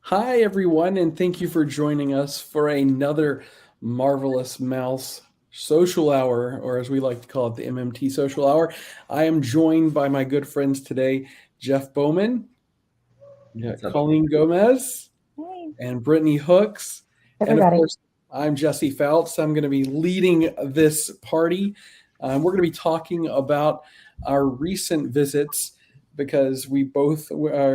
Hi, everyone, and thank you for joining us for another Marvelous Mouse Social Hour, or as we like to call it, the MMT Social Hour. I am joined by my good friends today, Jeff Bowman, What's up? Colleen Gomez, Hey. and Brittany Hooks. And of Everybody. course, I'm Jesse Fouts. I'm going to be leading this party. We're going to be talking about our recent visits because we both,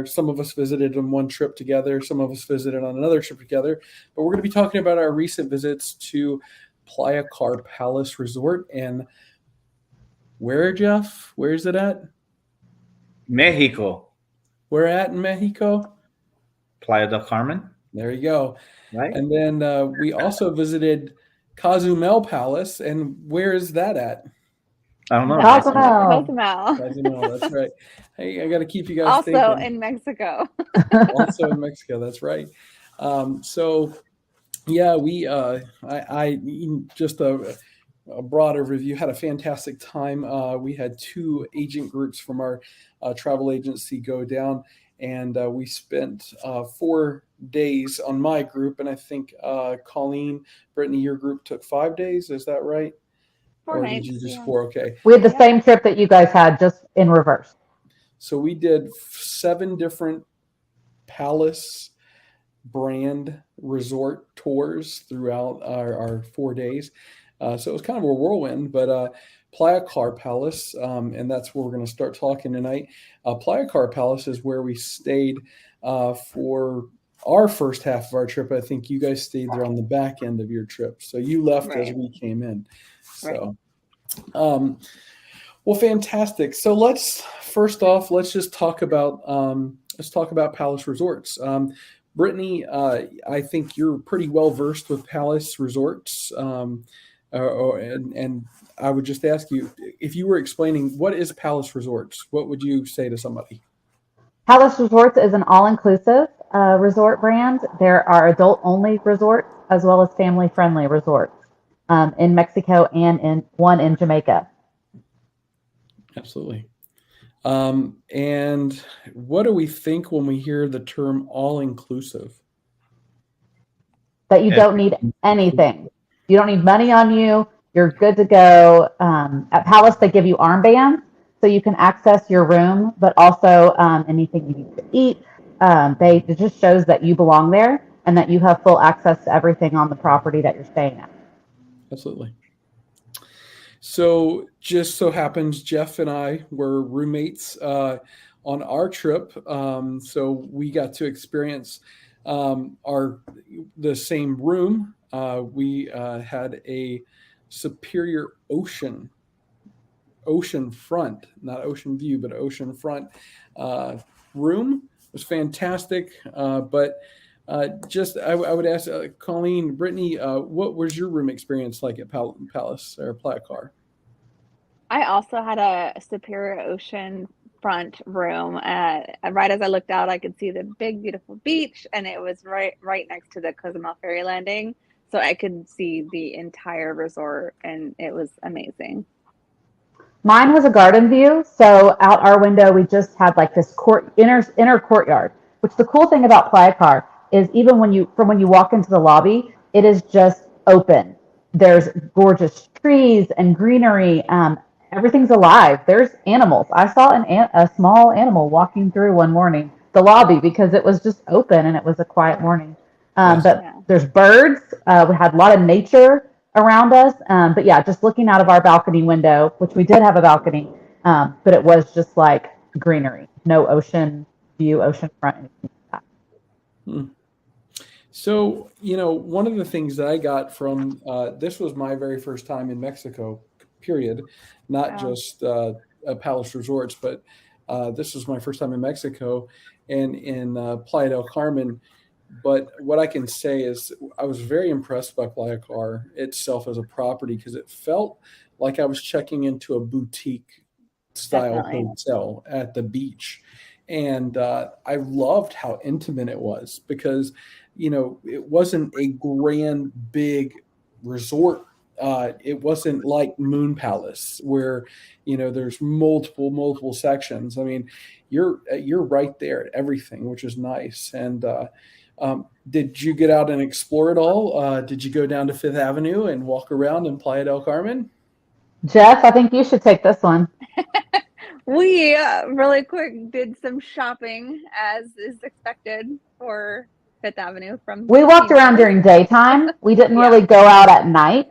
some of us visited on one trip together, some of us visited on another trip together. But we're going to be talking about our recent visits to Playacar Palace Resort. And where, Jeff? Where is it at? Mexico, Where at in Mexico? Playa del Carmen, There you go. right? And then we also visited Cozumel Palace. And where is that at? I don't know. That's in Cozumel. Cozumel. Cozumel, that's right. Hey, I got to keep you guys Also thinking. in Mexico. Also in Mexico, that's right. So, yeah, I just a broader review, had a fantastic time. We had two agent groups from our travel agency go down, and we spent 4 days on my group, and I think Colleen, Brittany, your group took 5 days. Is that right? Four Or did nights. you just Yeah. four? Okay. We had the Yep. same trip that you guys had, just in reverse. So we did 7 different Palace brand resort tours throughout our 4 days. So it was kind of a whirlwind, but Playacar Palace, and that's where we're going to start talking tonight. Playacar Palace is where we stayed for our first half of our trip. I think you guys stayed there on the back end of your trip. So you left as Right. we came in. Right. So, um, well, fantastic. So let's first off, let's talk about Palace Resorts. Brittany, I think you're pretty well versed with Palace Resorts, and I would just ask you if you were explaining what is Palace Resorts, what would you say to somebody? Palace Resorts is an all-inclusive resort brand. There are adult-only resorts as well as family-friendly resorts in Mexico and in one in Jamaica. Absolutely. And what do we think when we hear the term all inclusive? That you And don't need anything. You don't need money on you. You're good to go. At Palace, they give you armbands so you can access your room, but also anything you need to eat. It just shows that you belong there and that you have full access to everything on the property that you're staying at. Absolutely. So just so happens Jeff and I were roommates on our trip, so we got to experience our the same room. We had a superior ocean front, not ocean view, but ocean front room. It was fantastic, but I would ask Colleen, Brittany, what was your room experience like at Palace or Playacar? I also had a superior ocean front room. Right as I looked out, I could see the big, beautiful beach, and it was right next to the Cozumel ferry landing. So I could see the entire resort, and it was amazing. Mine was a garden view, so out our window we just had like this inner courtyard. Which the cool thing about Playacar is even when you walk into the lobby, it is just open. There's gorgeous trees and greenery. Everything's alive. There's animals. I saw a small animal walking through one morning the lobby because it was just open and it was a quiet morning. Yes. But Yeah. there's birds. We had a lot of nature around us. But yeah, just looking out of our balcony window, which we did have a balcony, but it was just like greenery, no ocean view, ocean front, anything like that. Hmm. So, one of the things that I got from this was my very first time in Mexico, period, not Oh, just at Palace Resorts, but this was my first time in Mexico and in Playa del Carmen. But what I can say is I was very impressed by Playa Car itself as a property because it felt like I was checking into a boutique style definitely. hotel at the beach. And I loved how intimate it was because, it wasn't a grand, big resort it wasn't like Moon Palace where, there's multiple sections. I mean, you're right there at everything, which is nice. And did you get out and explore it all? Did you go down to Fifth Avenue and walk around in Playa del Carmen? Jeff, I think you should take this one. We really quick did some shopping as is expected for Fifth Avenue from. We walked around during daytime. We didn't really go out at night.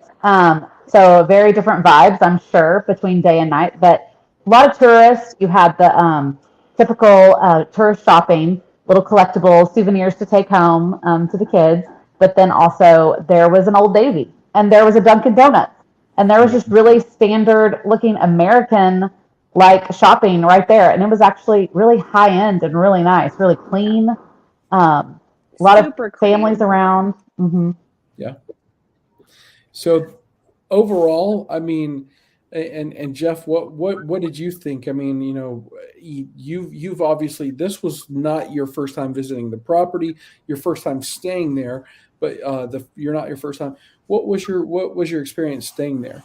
So very different vibes, I'm sure, between day and night. But a lot of tourists. You had the typical tourist shopping, little collectibles, souvenirs to take home to the kids. But then also there was an Old Navy and there was a Dunkin' Donuts. And there was just really standard looking American like shopping right there. And it was actually really high end and really nice, really clean. A lot of families around. Mm-hmm. Yeah. So overall, I mean, and Jeff, what did you think? I mean, you've obviously, this was not your first time visiting the property, your first time staying there, but you're not your first time. What was your experience staying there?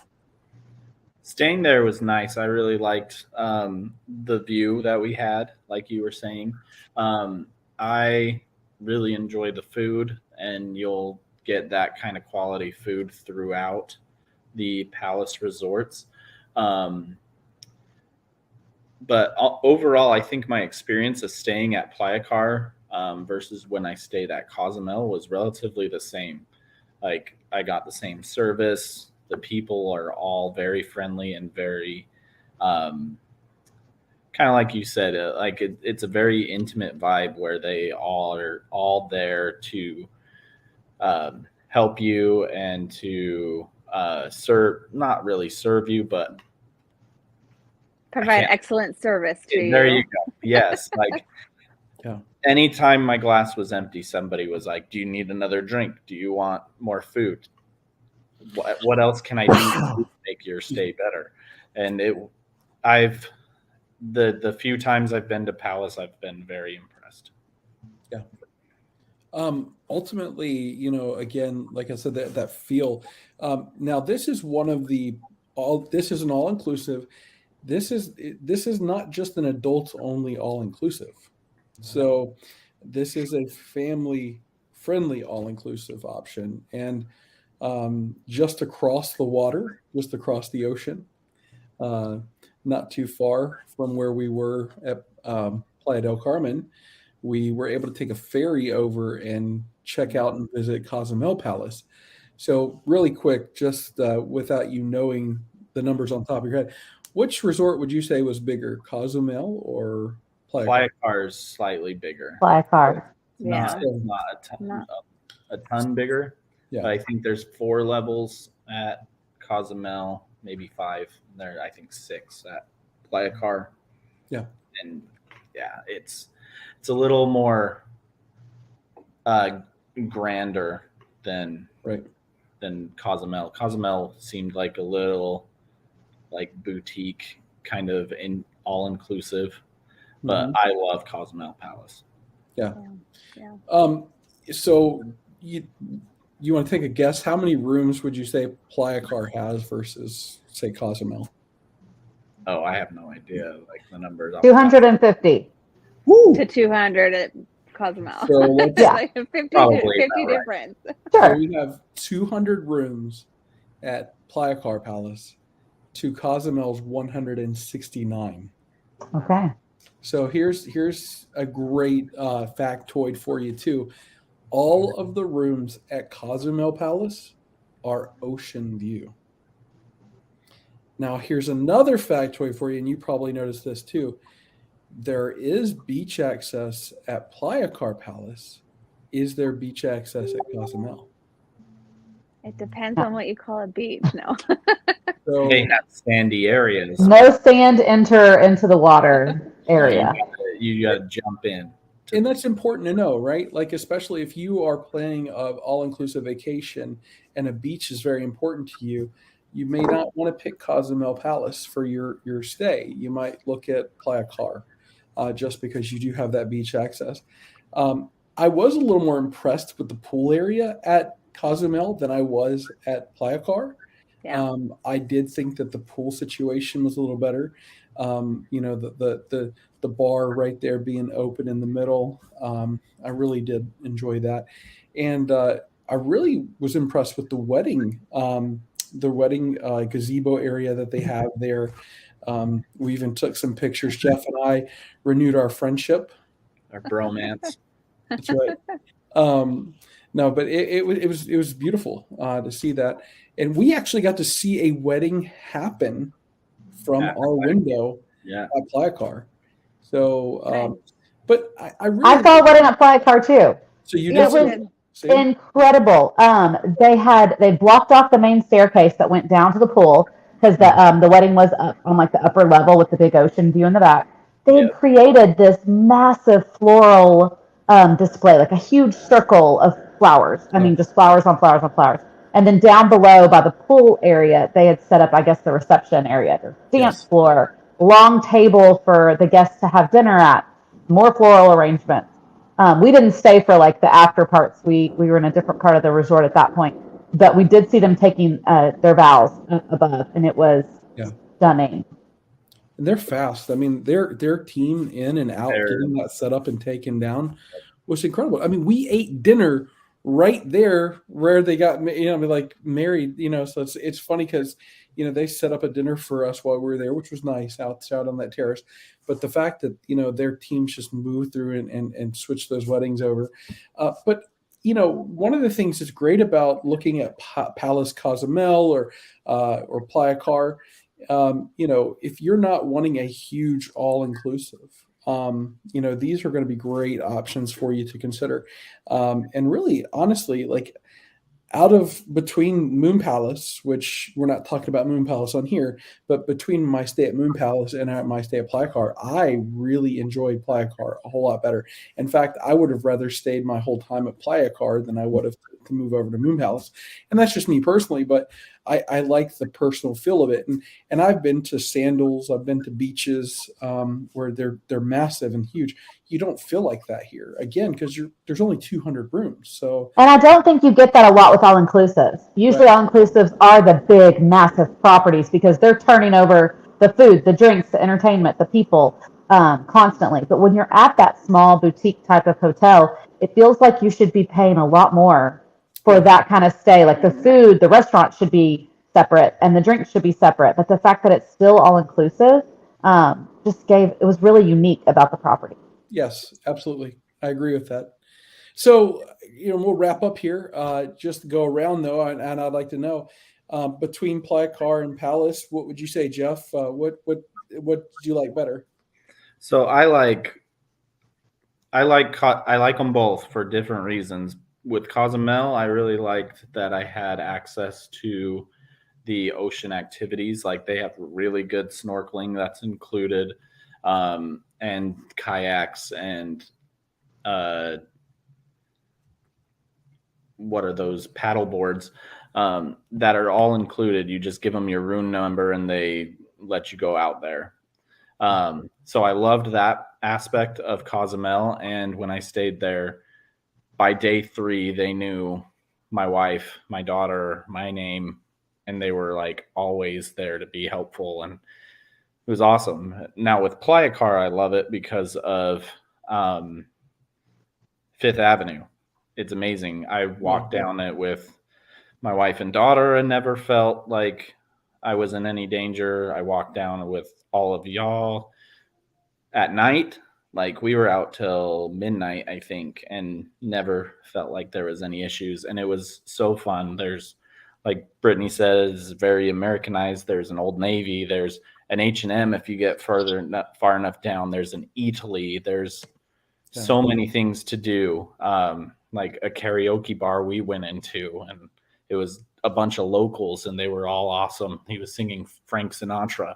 Staying there was nice. I really liked the view that we had, like you were saying. I really enjoy the food, and you'll get that kind of quality food throughout the Palace resorts. But overall, I think my experience of staying at Playacar versus when I stayed at Cozumel was relatively the same. Like, I got the same service. The people are all very friendly and very kind of like you said, it's a very intimate vibe where they all are all there to help you and to not really serve you, but provide excellent service to you. There you go. Yes. Like, yeah. Anytime my glass was empty, somebody was like, "Do you need another drink? Do you want more food? What else can I do to make your stay better?" And the few times I've been to Palace, I've been very impressed. Yeah. Ultimately, again, like I said, that feel. Now, this is one of this is an all-inclusive. This is not just an adults-only all-inclusive. So this is a family-friendly all-inclusive option. And just across the water, just across the ocean, not too far from where we were at Playa del Carmen, we were able to take a ferry over and check out and visit Cozumel Palace. So really quick, just without you knowing the numbers on top of your head, which resort would you say was bigger, Cozumel or Playacar? Playacar is slightly bigger. Playacar. Not a ton bigger. Yeah. But I think there's 4 levels at Cozumel, maybe 5. There, I think 6 at Playacar. Yeah. And yeah, it's a little more grander than Cozumel. Cozumel seemed like a little boutique, kind of all-inclusive. But I love Cozumel Palace. Yeah. So you want to take a guess? How many rooms would you say Playacar has versus, say, Cozumel? Oh, I have no idea. Like the numbers. 250. To 200 at Cozumel. So let's, like 50 difference. So we have 200 rooms at Playacar Palace to Cozumel's 169. Okay. So here's a great factoid for you too. All of the rooms at Cozumel Palace are ocean view. Now here's another factoid for you, and you probably noticed this too. There is beach access at Playacar Palace. Is there beach access at Cozumel? It depends on what you call a beach. No. So, they have sandy areas. No sand enter into the water area. You got to jump in. And that's important to know, right? Like, especially if you are planning an all-inclusive vacation and a beach is very important to you, you may not want to pick Cozumel Palace for your stay. You might look at Playacar just because you do have that beach access. I was a little more impressed with the pool area at Cozumel than I was at Playacar. Yeah. I did think that the pool situation was a little better. The bar right there being open in the middle. I really did enjoy that, and I really was impressed with the wedding gazebo area that they have there. We even took some pictures. Jeff and I renewed our friendship. Our bromance. That's right. Um, no, but it was beautiful to see that, and we actually got to see a wedding happen from At our window Yeah. at Playacar. So, Nice. but I I really saw a wedding at Playacar too. so you Yeah, did It we was did. see? incredible. They blocked off the main staircase that went down to the pool because the wedding was up on like the upper level with the big ocean view in the back. They Yeah. had created this massive floral display, like a huge circle of flowers. I mean, just flowers on flowers on flowers. And then down below by the pool area, they had set up, I guess, the reception area, the dance Yes. floor, long table for the guests to have dinner at, more floral arrangements. We didn't stay for like the after parts. We were in a different part of the resort at that point, but we did see them taking their vows above, and it was Yeah. stunning. And they're fast. I mean, their team in and out, They're getting that set up and taken down was incredible. I mean, we ate dinner right there where they got, like married. So it's funny because they set up a dinner for us while we were there, which was nice out on that terrace. But the fact that their teams just moved through and switched those weddings over, but. One of the things that's great about looking at Palace Cozumel or Playa Car, if you're not wanting a huge all-inclusive, these are going to be great options for you to consider. And really, honestly, like out of between Moon Palace, which we're not talking about Moon Palace on here, but between my stay at Moon Palace and my stay at Playacar, I really enjoyed Playacar a whole lot better. In fact, I would have rather stayed my whole time at Playacar than I would have to move over to Moon Palace. And that's just me personally, but I like the personal feel of it. And I've been to Sandals, I've been to beaches where they're massive and huge. You don't feel like that here again because there's only 200 rooms. So And I don't think you get that a lot with all inclusives. Usually, right. all inclusives are the big, massive properties because they're turning over the food, the drinks, the entertainment, the people constantly. But when you're at that small boutique type of hotel, it feels like you should be paying a lot more for Yeah. that kind of stay. Like the food, the restaurant should be separate and the drinks should be separate. But the fact that it's still all inclusive it was really unique about the property. Yes, absolutely. I agree with that. So, we'll wrap up here. Just to go around though, and I'd like to know between Playacar and Palace, what would you say, Jeff? What did you like better? So I like them both for different reasons. With Cozumel, I really liked that I had access to the ocean activities. Like they have really good snorkeling that's included, and kayaks and what are those paddle boards that are all included. You just give them your room number and they let you go out there. So I loved that aspect of Cozumel. And when I stayed there, by day 3, they knew my wife, my daughter, my name, and they were like always there to be helpful. And it was awesome. Now with Playacar, I love it because of Fifth Avenue. It's amazing. I walked down it with my wife and daughter and never felt like I was in any danger. I walked down with all of y'all at night. Like we were out till midnight, I think, and never felt like there was any issues. And it was so fun. There's, like Brittany says, very Americanized. There's an Old Navy. There's an H&M if you get far enough down. There's an Italy. There's so many things to do. Like a karaoke bar we went into, and it was a bunch of locals, and they were all awesome. He was singing Frank Sinatra.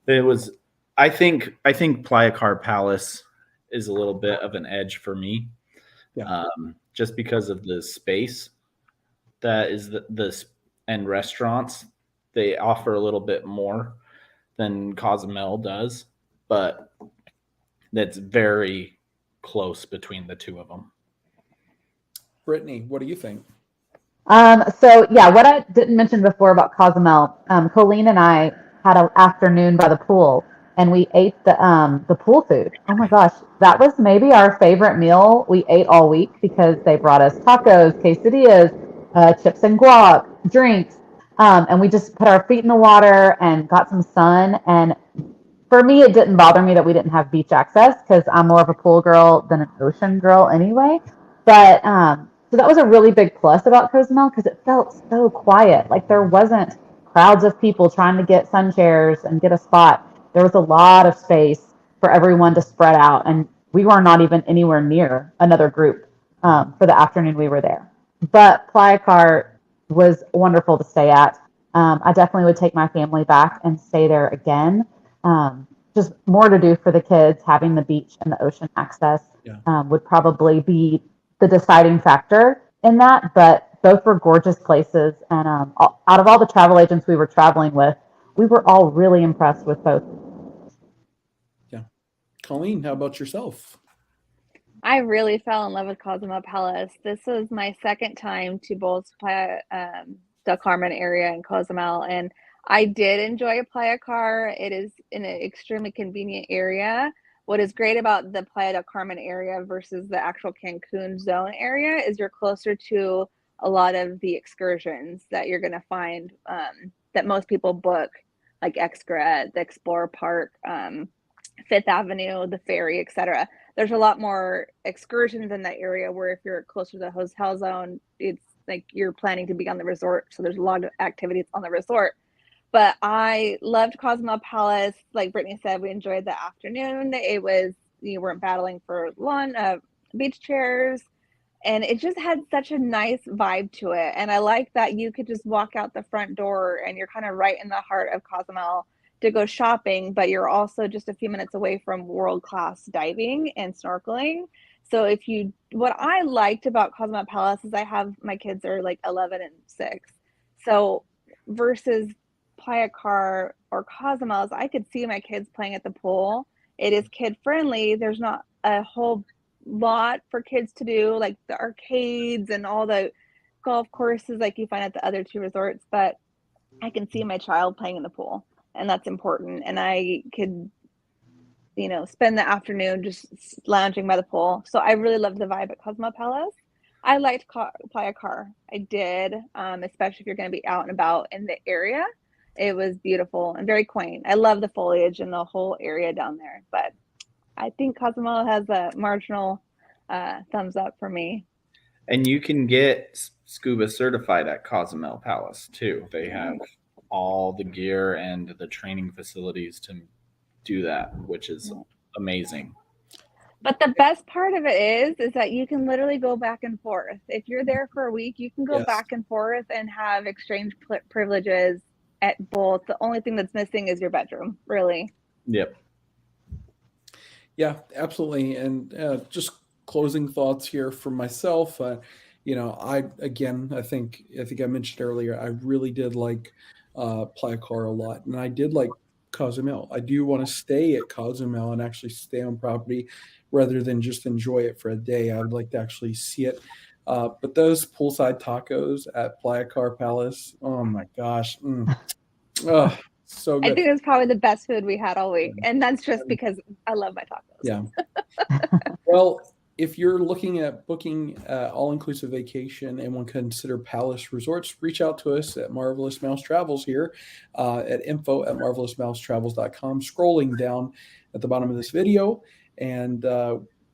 It was. I think Playacar Palace is a little bit of an edge for me, just because of the space that is the and restaurants. They offer a little bit more than Cozumel does, but that's very close between the two of them. Brittany, what do you think? So yeah, what I didn't mention before about Cozumel, Colleen and I had an afternoon by the pool, and we ate the pool food. Oh my gosh, that was maybe our favorite meal we ate all week because they brought us tacos, quesadillas, chips and guac, drinks, and we just put our feet in the water and got some sun. And for me, it didn't bother me that we didn't have beach access because I'm more of a pool girl than an ocean girl anyway. But so that was a really big plus about Cozumel because it felt so quiet. Like there wasn't crowds of people trying to get sun chairs and get a spot. There was a lot of space for everyone to spread out, and we were not even anywhere near another group for the afternoon we were there. But Playacar was wonderful to stay at. I definitely would take my family back and stay there again. Just more to do for the kids. Having the beach and the ocean access Yeah. would probably be the deciding factor in that. But both were gorgeous places, and out of all the travel agents we were traveling with, we were all really impressed with both. Yeah. Colleen, how about yourself? I really fell in love with Cozumel Palace. This was my second time to both Playa del Carmen area and Cozumel, and I did enjoy Playacar. It is in an extremely convenient area. What is great about the Playa del Carmen area versus the actual Cancun zone area is you're closer to a lot of the excursions that you're going to find that most people book, like Excret, the Explorer Park, Fifth Avenue, the ferry, etc. There's a lot more excursions in that area where if you're closer to the hotel zone, it's like you're planning to be on the resort. So there's a lot of activities on the resort. But I loved Cozumel Palace. Like Brittany said, we enjoyed the afternoon. It was, you weren't battling for beach chairs. And it just had such a nice vibe to it. And I like that you could just walk out the front door and you're kind of right in the heart of Cozumel to go shopping, but you're also just a few minutes away from world-class diving and snorkeling. So what I liked about Cozumel Palace is I have, my kids are like 11 and 6. So versus Playacar or Cozumel's, I could see my kids playing at the pool. It is kid friendly. There's not a whole lot for kids to do, like the arcades and all the golf courses like you find at the other two resorts, but I can see my child playing in the pool, and that's important. And I could, spend the afternoon just lounging by the pool. So I really loved the vibe at Cosmo Palace. I liked Playa Car. I did, especially if you're going to be out and about in the area. It was beautiful and very quaint. I love the foliage and the whole area down there. But I think Cozumel has a marginal thumbs up for me. And you can get scuba certified at Cozumel Palace too. They have all the gear and the training facilities to do that, which is amazing. But the best part of it is that you can literally go back and forth. If you're there for a week, you can go back and forth and have exchange privileges at both. The only thing that's missing is your bedroom, really. Yep. Yeah, absolutely. And just closing thoughts here for myself. I think I mentioned earlier, I really did like Playacar a lot, and I did like Cozumel. I do want to stay at Cozumel and actually stay on property rather than just enjoy it for a day. I would like to actually see it. But those poolside tacos at Playacar Palace, oh my gosh. Oh, so good. I think it's probably the best food we had all week. And that's just because I love my tacos. Yeah. Well, if you're looking at booking all-inclusive vacation and want to consider Palace Resorts, reach out to us at Marvelous Mouse Travels here at info@marvelousmousetravels.com. Scrolling down at the bottom of this video, and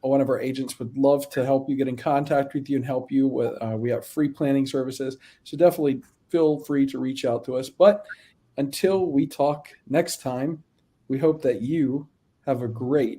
one of our agents would love to help you get in contact with you and help you with. We have free planning services, so definitely feel free to reach out to us. But until we talk next time, we hope that you have a great